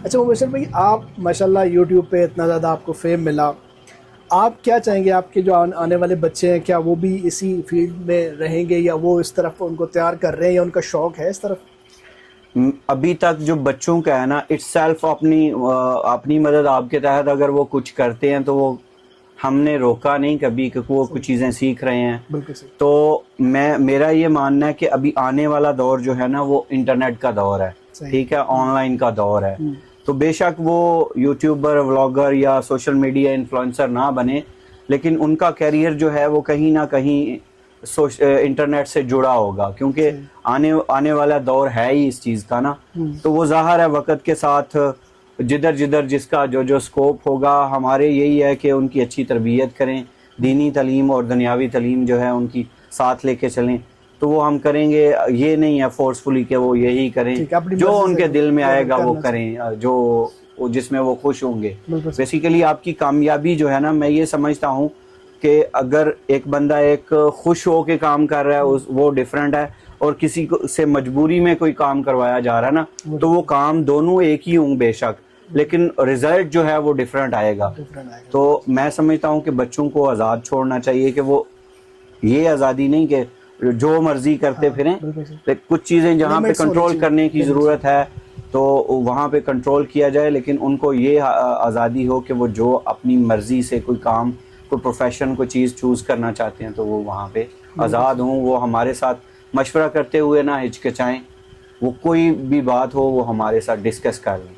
اچھا مبشر بھائی، آپ ماشاءاللہ یوٹیوب پہ اتنا زیادہ آپ کو فیم ملا، آپ کیا چاہیں گے آپ کے جو آنے والے بچے ہیں، کیا وہ بھی اسی فیلڈ میں رہیں گے، یا وہ اس طرف ان کو تیار کر رہے ہیں، یا ان کا شوق ہے اس طرف؟ ابھی تک جو بچوں کا ہے نا، اٹس سیلف اپنی مدد آپ کے تحت اگر وہ کچھ کرتے ہیں تو وہ ہم نے روکا نہیں کبھی کہ وہ کچھ چیزیں سیکھ رہے ہیں. بالکل صحیح. تو میرا یہ ماننا ہے کہ ابھی آنے والا دور جو ہے نا وہ انٹرنیٹ کا دور ہے، ٹھیک ہے، آن لائن کا دور ہے. تو بے شک وہ یوٹیوبر، ولاگر یا سوشل میڈیا انفلوئنسر نہ بنے، لیکن ان کا کیریئر جو ہے وہ کہیں نہ کہیں انٹرنیٹ سے جڑا ہوگا، کیونکہ آنے والا دور ہے ہی اس چیز کا نا. تو وہ ظاہر ہے وقت کے ساتھ جدھر جدھر جس کا جو سکوپ ہوگا، ہمارے یہی ہے کہ ان کی اچھی تربیت کریں، دینی تعلیم اور دنیاوی تعلیم جو ہے ان کی ساتھ لے کے چلیں. تو وہ ہم کریں گے، یہ نہیں ہے فورسفلی کہ وہ یہی کریں، جو ان کے دل میں آئے گا وہ کریں، جو جس میں وہ خوش ہوں گے. بیسیکلی آپ کی کامیابی جو ہے نا، میں یہ سمجھتا ہوں کہ اگر ایک بندہ ایک خوش ہو کے کام کر رہا ہے وہ ڈیفرنٹ ہے، اور کسی کو سے مجبوری میں کوئی کام کروایا جا رہا ہے نا، تو وہ کام دونوں ایک ہی ہوں بے شک، لیکن رزلٹ جو ہے وہ ڈیفرنٹ آئے گا. تو میں سمجھتا ہوں کہ بچوں کو آزاد چھوڑنا چاہیے، کہ وہ یہ آزادی نہیں کہ جو مرضی کرتے پھریں. کچھ چیزیں جہاں پہ کنٹرول کرنے کی ضرورت ہے تو وہاں پہ کنٹرول کیا جائے، لیکن ان کو یہ آزادی ہو کہ وہ جو اپنی مرضی سے کوئی کام، کوئی پروفیشن، کوئی چیز چوز کرنا چاہتے ہیں تو وہ وہاں پہ آزاد ہوں. وہ ہمارے ساتھ مشورہ کرتے ہوئے نہ ہچکچائیں، وہ کوئی بھی بات ہو وہ ہمارے ساتھ ڈسکس کر لیں.